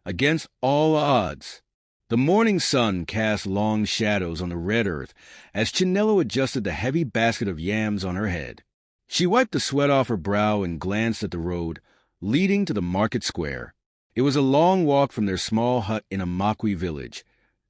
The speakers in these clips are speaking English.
Against all odds, the morning sun cast long shadows on the red earth as Chinello adjusted the heavy basket of yams on her head. She wiped the sweat off her brow and glanced at the road leading to the market square. It was a long walk from their small hut in a Makwi village,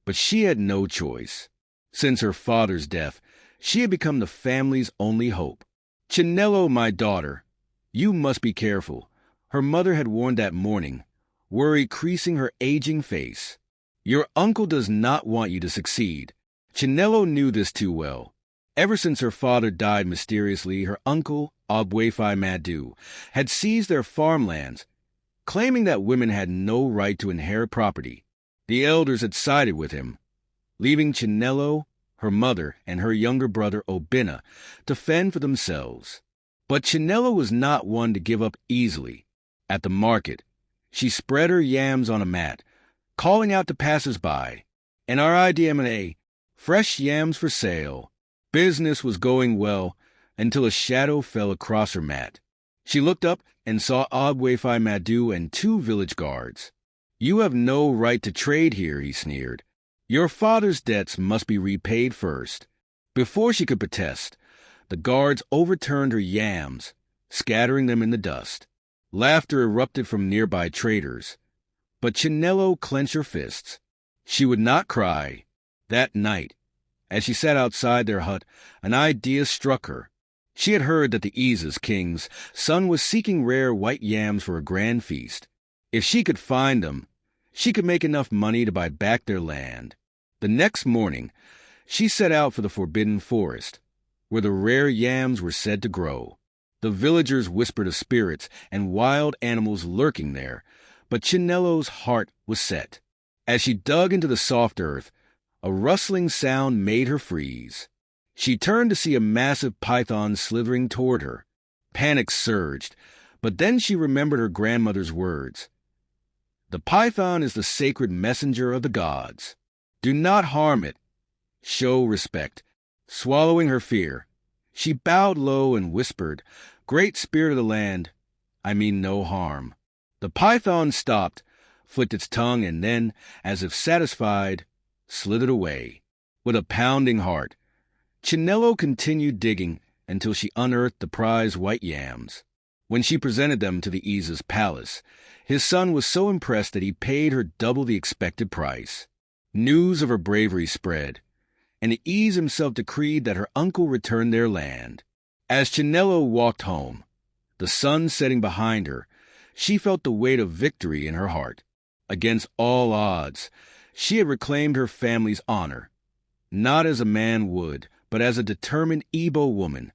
but she had no choice. Since her father's death, she had become the family's only hope. "Chinello, my daughter, you must be careful," her mother had warned that morning, worry creasing her aging face. "Your uncle does not want you to succeed." Chinello knew this too well. Ever since her father died mysteriously, her uncle, Obwefi Madu, had seized their farmlands, claiming that women had no right to inherit property. The elders had sided with him, leaving Chinello, her mother, and her younger brother Obinna to fend for themselves. But Chinello was not one to give up easily. At the market, she spread her yams on a mat, calling out to passers-by, "NRIDMNA, fresh yams for sale." Business was going well until a shadow fell across her mat. She looked up and saw Obwefi Madu and 2 village guards. "You have no right to trade here," he sneered. "Your father's debts must be repaid first." Before she could protest, the guards overturned her yams, scattering them in the dust. Laughter erupted from nearby traders, but Chinello clenched her fists. She would not cry. That night, as she sat outside their hut, an idea struck her. She had heard that the Isis king's son was seeking rare white yams for a grand feast. If she could find them, she could make enough money to buy back their land. The next morning, she set out for the forbidden forest, where the rare yams were said to grow. The villagers whispered of spirits and wild animals lurking there, but Chinello's heart was set. As she dug into the soft earth, a rustling sound made her freeze. She turned to see a massive python slithering toward her. Panic surged, but then she remembered her grandmother's words. "The python is the sacred messenger of the gods. Do not harm it. Show respect." Swallowing her fear, she bowed low and whispered, "Great Spirit of the land, I mean no harm." The python stopped, flicked its tongue, and then, as if satisfied, slithered away. With a pounding heart, Chinello continued digging until she unearthed the prized white yams. When she presented them to the Isis palace, his son was so impressed that he paid her double the expected price. News of her bravery spread, and the Is himself decreed that her uncle return their land. As Chinello walked home, the sun setting behind her, she felt the weight of victory in her heart. Against all odds, she had reclaimed her family's honor, not as a man would, but as a determined Igbo woman.